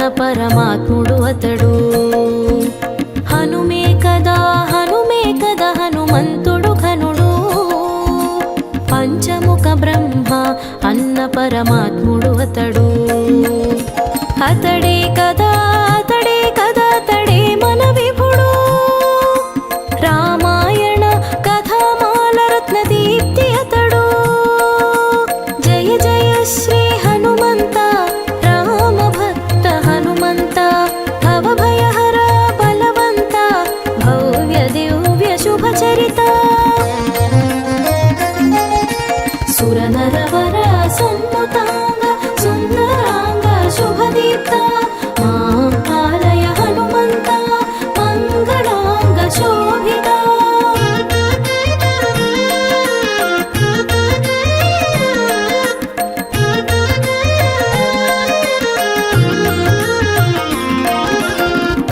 పరమాత్ముడు అతడు. హనుమే కదా హనుమంతుడు ఘనుడు. పంచముఖ బ్రహ్మ అన్న పరమాత్ముడు అతడు. అతడే కదా అతడే మన విభుడు. రామాయణ కథామాల రత్న దీప్తి అతడు. జయ జయ శ్రీ హనుమంత రామ భక్త హనుమంత. భవభయహర బలవంత భవ్య దివ్య శుభ చరిత. సురనరవర సన్నుతాంగ సుందరాంగ శుభదీప్త. మాం పాలయ హనుమంత మంగళాంగ శోభిత.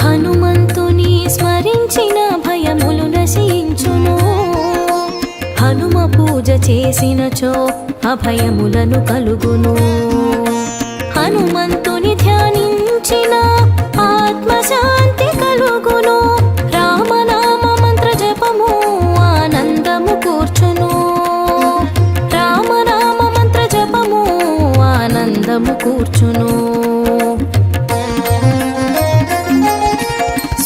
హనుమంతుని స్మరించిన భయములు నశించును. హనుమ పూజ చేసినచో అభయములను కలుగును. హనుమంతుని ధ్యానించిన ఆత్మశాంతి కలుగును. రామనామ మంత్ర జపము ఆనందము కూర్చును. రామనామ మంత్ర జపము ఆనందము కూర్చును.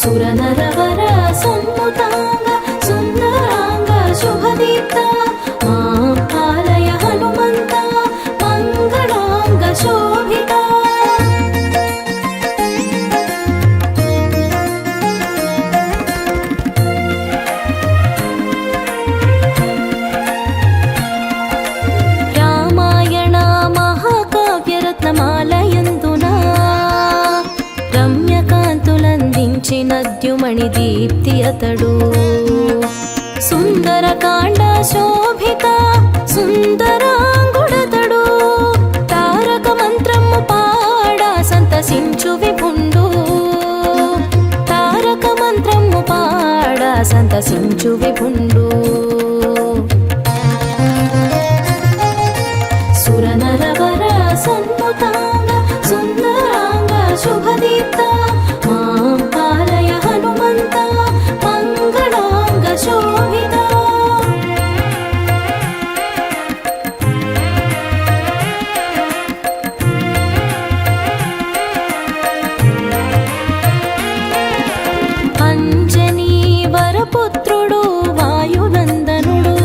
సురనరవర సన్నుతాంగ సుందరాంగ శుభదీప్త. మాం పాలయ హనుమంత మంగళాంగ శోభిత. రామాయణ మహాకావ్యరత్నమాలయందున రమ్యకాంతులందించిన ద్యుమణి దీప్తి అతడు. సుందరకాండ శోభిత సుందరాంగుడతడు. తారక మంత్రము పాడా సంతసించు విపుండు. తారక మంత్రము పాడా సంతసించు విపుండు. సురనరవర సన్నుతాంగ సుందరాంగ శుభదీప్త. మాం పాలయ హనుమంత మంగళాంగ శోభిత. అంజనీ వరపుత్రుడు వాయునందనుడు.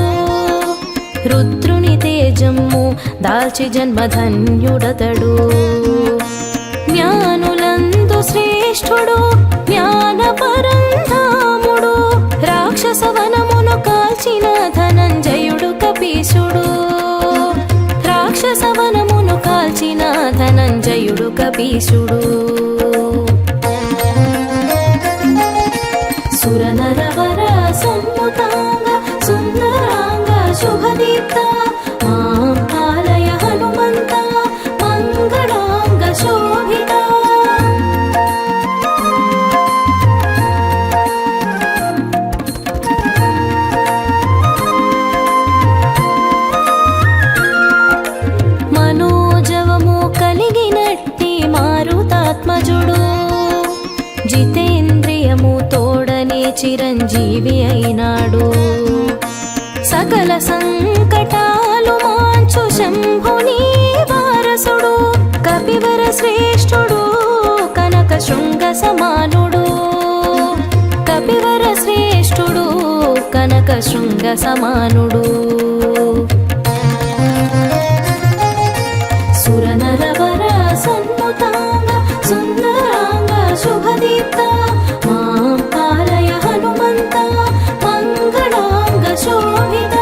రుద్రుని తేజమ్ము దాల్చి జన్మధన్యుడతడు. జ్ఞానులందు శ్రేష్ఠుడు జ్ఞాన పరంధాముడు. రాక్షస వనమును కాల్చిన ధనంజయుడు కపీశుడు. రాక్షస వనమును కాల్చిన ధనంజయుడు కపీశుడు. సురనరవర సన్నుతాంగ సుందరాంగ శుభదీప్త. మాం పాలయ హనుమంత మంగళాంగ శోభిత. మనోజవము కలిగినట్టి మారుతాత్మజుడు. జితేంద్రియము తోడనే చిరంజీవి అయినాడు. సకల సంకటాలు మాంచు శంభుని వారసుడు. కపివర శ్రేష్ఠుడు కనక శృంగ సమానుడు. కపివర శ్రేష్ఠుడు కనక శృంగ సమానుడు. సురనరవర సన్నుతాంగ సుందరాంగ శుభదీప్త. మాం పాలయ హనుమంత మంగళాంగ శోభిత.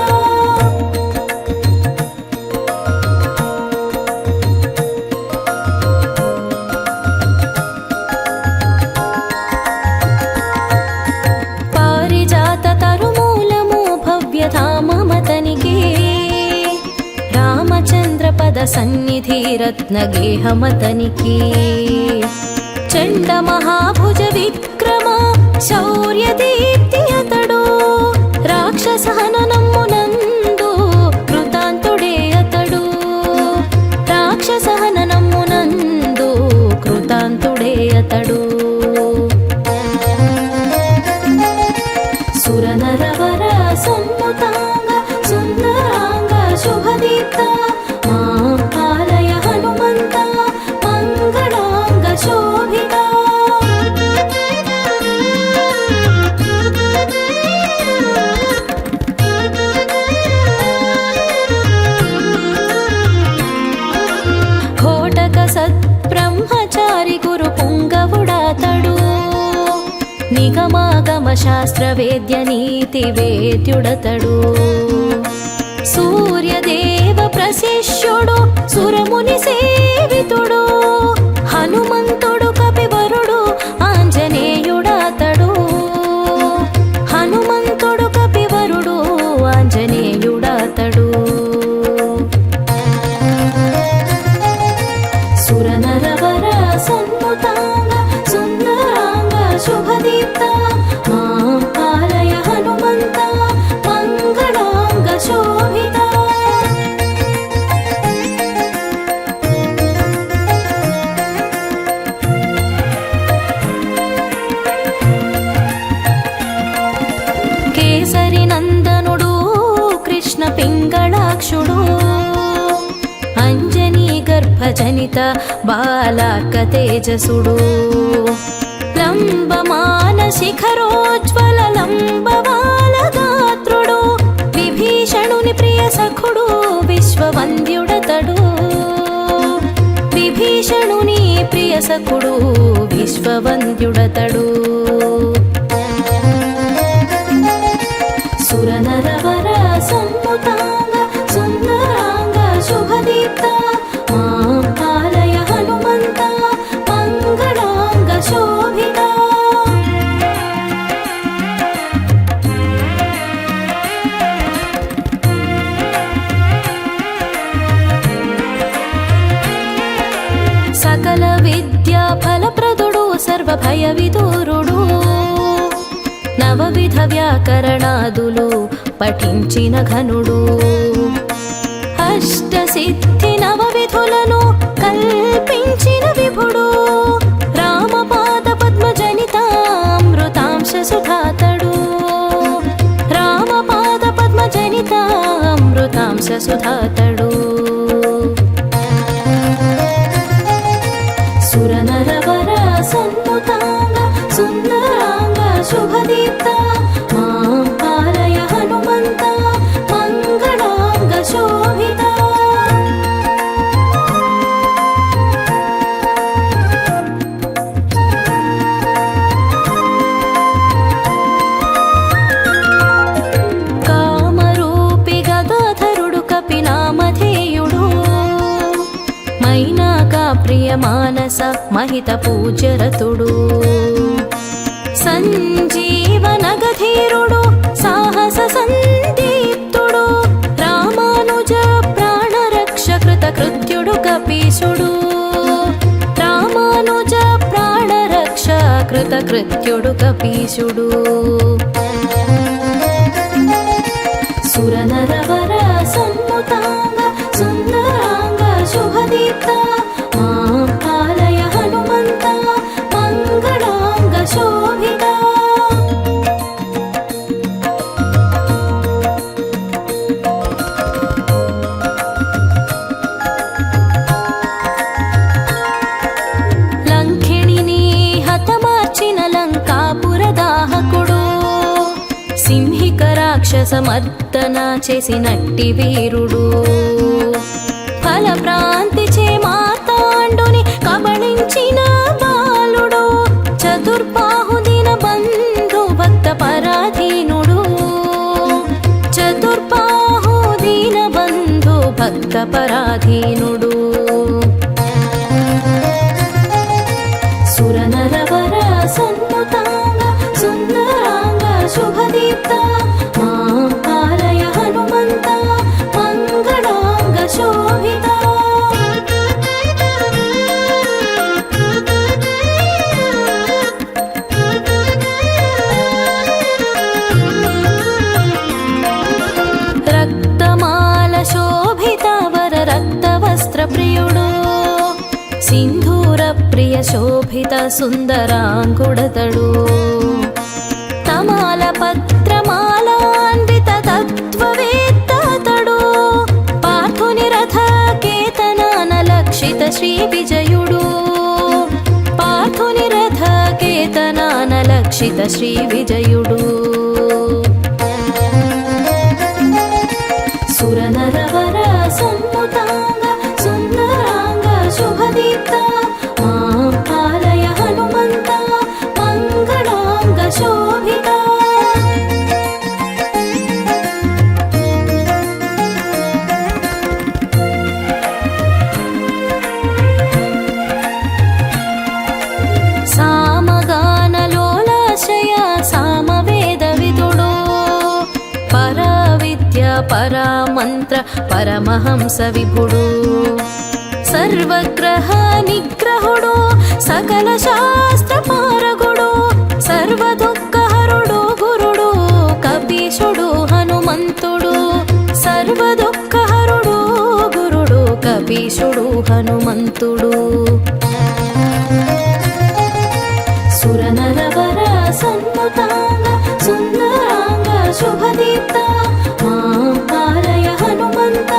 పారిజాత తరుమూలము భవ్యధామమతనికి. రామచంద్ర పద సన్నిధి రత్నగేహమతనికి. చండ మహాభుజ విక్రమ శౌర్య దీప్తి అతడు. రాక్షస హననమ్మునందు కృతాంతుడే అతడు. రాక్షస హననమ్మునందు కృతాంతుడే శుభదీప్త మాం పాలయ హనుమంత మంగళాంగ శోభిత. ఘోటక సత్బ్రహ్మచారి గురు పుంగవుడాతడు నిగమాగమ శాస్త్ర వేద్య నీతి వేద్యుడతడు. సూర్యదేవ ప్రశిష్యుడు సురముని సేవితుడు హనుమంతుడు కపివరుడు ఆంజనేయుడాతడు. హనుమంతుడు కపివరుడు ఆంజనేయుడాతడు. సురనరవర సన్నుతాంగ సుందరాంగ శుభదీప్త మాం పాలయ హనుమంత మంగళాంగ శోభిత. కేసరి నందనుడు కృష్ణ పింగళాక్షుడు అంజనీ గర్భజనిత బాలాక తేజసుడు. లంబమాన శిఖరోజ్వల లంబవాల గాత్రుడు విభీషణుని ప్రియ సఖుడు విశ్వవంద్యుడతడు. విభీషణుని ప్రియ సఖుడు విశ్వవంద్యుడతడు. సురనరవర సన్నుతాంగ సుందరాంగ శుభదీప్త మాం పాలయ హనుమంత మంగళాంగ శోభిత. సకల విద్యా ఫలప్రదుడు సర్వభయ విదూరుడు నవవిధ వ్యాకరణాదులు పఠించిన ఘనుడు. అష్టసిద్ధి నవవిధులను కల్పించిన విభుడు రామపాద పద్మజనితామృతాంశ సుధాతడు. రామపాద పద్మజనితామృతాంశ సుధాతడు. సురనరవర సన్నుతాంగ సుందరాంగ శుభదీప్త మాం పాలయ హనుమంత మంగళాంగ శోభిత. కామరూపి గదాధరుడు కపినామధేయుడు మైనాకా ప్రియ మానస మహిత పూజ్యరతుడు. సంజీవనగధీరుడు సాహస సందీప్తుడు రామానుజ ప్రాణరక్ష కృత కృత్యుడు కపీశుడు. రామానుజ ప్రాణరక్ష కృత కృత్యుడు కపీశుడు. సురనరవర సన్నుతాంగ సుందరాంగ శుభదీప్త మాం పాలయ హనుమంత మంగళాంగ శోభిత. లంకిణిని హతమార్చిన లంకాపురదాహకుడు సింహిక రాక్షసమర్దన చేసినట్టి వీరుడు. ఫలప్రాంతి చే మార్తాండుని కబళించిన బాలుడు చతుర్బాహుదిన బంధు భక్త పరాధీనుడు. చతుర్బాహుదిన బంధు భక్త పరాధీనుడు. సురనరవర సన్నుతాంగ సుందరాంగ శుభదీప్త మాం పాలయ హనుమంత మంగళాంగ శోభిత. రక్తమాల శోభిత వర రక్తవస్త్ర ప్రియుడు సింధూర ప్రియ శోభిత సుందరాంగుడతడు. తమాల పత్రమాలాన్విత తత్వవేత్తతడు పార్థుని శ్రీ విజయుడు పార్థుని రథ కేతనాన లక్షిత శ్రీ విజయుడు సురనరవర సన్ముతాంగ సుందరాంగ శుభదీప్త మాం పాలయ హనుమంత మంగళాంగ శోభిత సామగానలోలాశయ సామవేద విదుడు పరావిద్య పరామంత్ర పరమహంస విభుడు సర్వగ్రహ నిగ్రహుడు సకల శాస్త్ర పారగుడు సర్వదుఃఖహరుడు గురుడు కపీశుడు హనుమంతుడు సర్వదుఃఖహరుడు గురుడు కపీశుడు హనుమంతుడు సురనరవర సన్ముతాంగ సుందరాంగ శుభదీప్త మాం పాలయ హనుమంత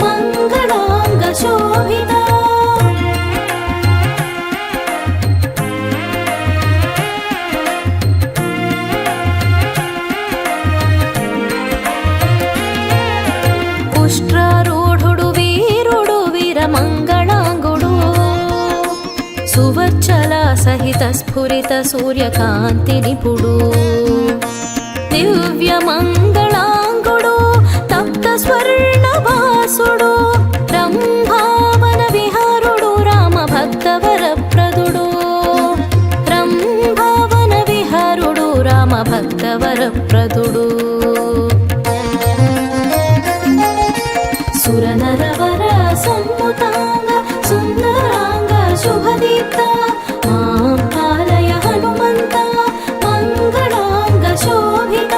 మంగళాంగ శోభిత పుష్ట్రారూఢుడు వీరుడు వీరమంగళాంగుడు సువర్చల సహిత స్ఫురిత సూర్యకాంతి నిపుడు దివ్య మంగళాంగుడు తప్త స్వర్ణభాసుడు రంభావన విహారుడు రామ భక్తవరప్రదుడు రంభావన విహారుడు రామ భక్తవరప్రదుడు సురనరవర సన్ముతాంగ సుందరాంగ శుభదీప్త మాం పాలయ హనుమంత మంగళాంగ శోభిత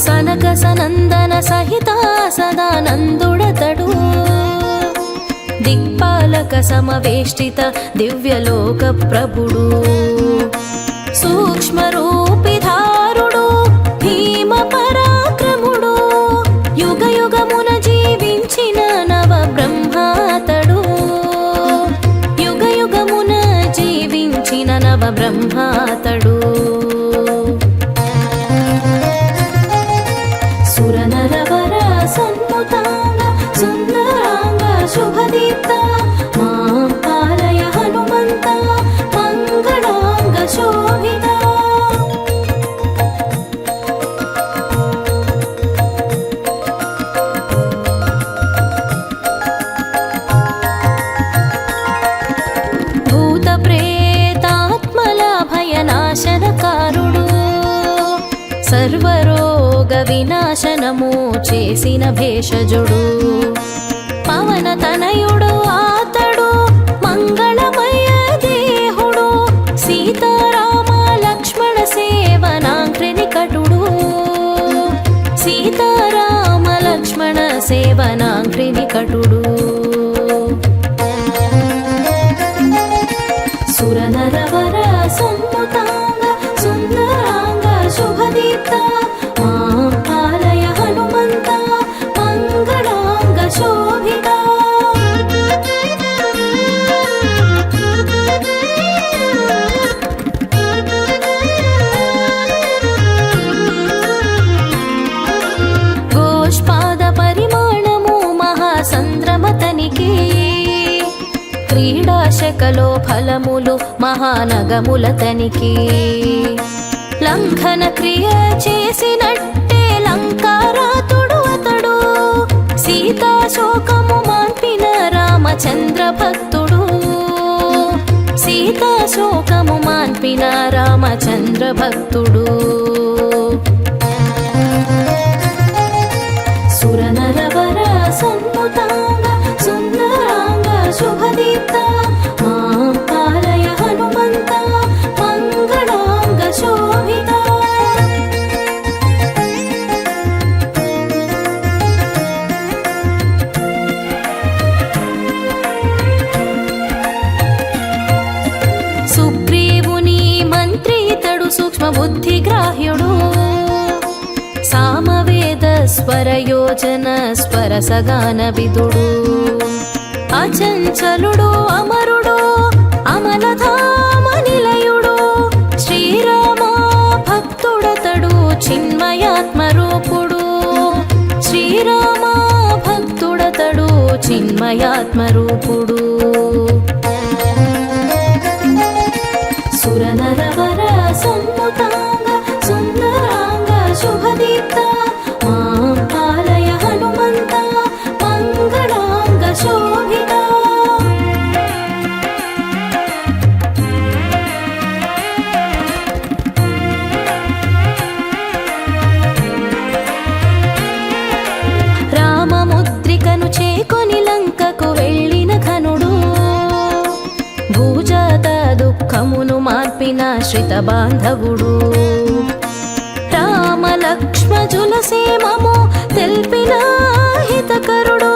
సనక సనందన సహిత సదానందుడతడు దిక్పాలక సమవేష్టిత దివ్యలోక ప్రభుడు సూక్ష్మ రూపిధారుడు భీమ పరాక్రముడు యుగ యుగమున జీవించిన నవ బ్రహ్మాతడు యుగ యుగమున జీవించిన నవ బ్రహ్మాతడు సురనరవర సన్ముతాంగ సుందరాంగ శుభదీప్త మాం పాలయ హనుమంత మంగళాంగ శోభిత భూత ప్రేతాత్మల భయనాశనకారుడు సర్వరోగ వినాశనము చేసిన భేషజుడు పవన తనయుడు ఆతడు మంగళమయ దేహుడు సీతారామ లక్ష్మణ సేవనాంగ్రి నికటుడు సీతారామ లక్ష్మణ సేవనాంగ్రి నికటుడు సురనరవర సన్ముతాంగ సుందరాంగ శుభదీప్త మాం పాలయ హనుమంత మంగళాంగ శోభిత గోష్పాద పరిమాణము మహాసంద్రమతనికి క్రీడాశకలో ఫలములు మహానగములతనికి లంఘన క్రియ చేసినట్టే లంకారాతుడు అతడు సీతాశోకము మాన్పిన రామచంద్ర భక్తుడు సీతాశోకము మాన్పిన రామచంద్ర భక్తుడు సురనరవర సన్ముతాంగ సుందరాంగ శుభదీప్త మాం పాలయ హనుమంత మంగళాంగ శోభిత సుగ్రీవుని మంత్రి వరయోజన స్వరసగాన విదుడు అచంచలుడు అమరుడు అమలధామ నిలయుడు శ్రీరామ భక్తుడతడు చిన్మయాత్మరూపుడు శ్రీరామ భక్తుడతడు చిన్మయాత్మరూపుడు సురనరవర సమ్ముతాంగ సుందరాంగ శుభదీప్త మాం పాలయ హనుమంత మంగళాంగ శోభిత రామముద్రికను చేకొని లంకకు వెళ్ళిన ఘనుడు భూజాత దుఃఖమును మార్పిన శ్రిత బాంధవుడు రామ లక్ష్మజుల సేమము తెల్పిన హితకరుడు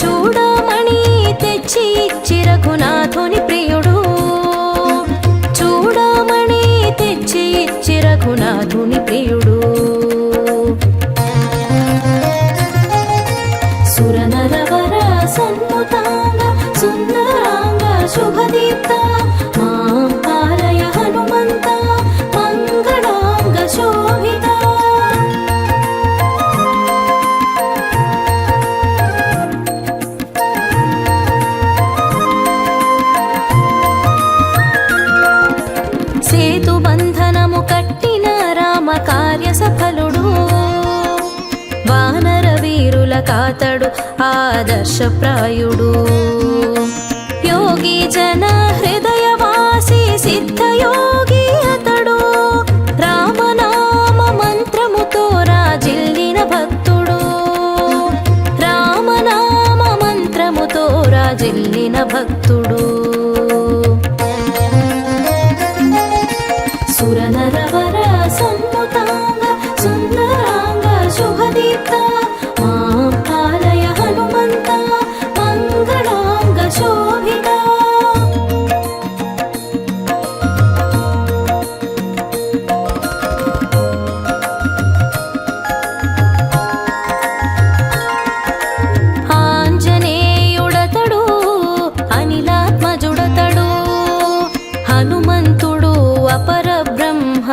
చూడమణి తెచ్చి ఇచ్చి రఘునాథుని ప్రియుడు చూడమణి తెచ్చి ఇచ్చి రఘునాథుని ప్రియుడు సురనరవర సన్ముతాంగ సుందరాంగ శుభదీప్త మాం పాలయ హనుమంత మంగళాంగ శోభిత సేతుబంధనము కట్టిన రామ కార్య సఫలుడు వానర వీరుల కాతడు ఆదర్శప్రాయుడు యోగి జన హృదయవాసి సిద్ధయోగి అతడు రామనామ మంత్రముతో రాజిల్లిన భక్తుడు రామనామ మంత్రముతో రాజిల్లిన భక్తుడు సురనరవర సమ్ముతాంగ సుందరాంగ శుభదీప్త మాం పాలయ హనుమంత మంగళాంగ శోభిత ఆంజనేయుడతడు అనిలాత్మజుడతడు హనుమంతుడు అపర బ్రహ్మ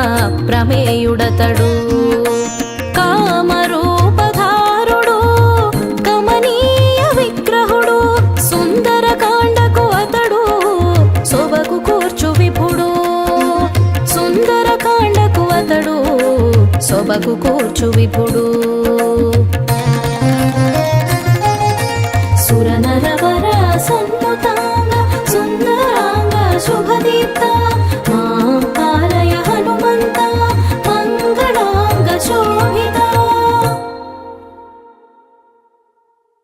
ప్రమేయుడతడు కామరూపధారుడు కమనీయ విగ్రహుడు సుందరకాండకు అతడు శోభకు కూర్చు విభుడు సుందరకాండకు అతడు శోభకు కూర్చు విభుడు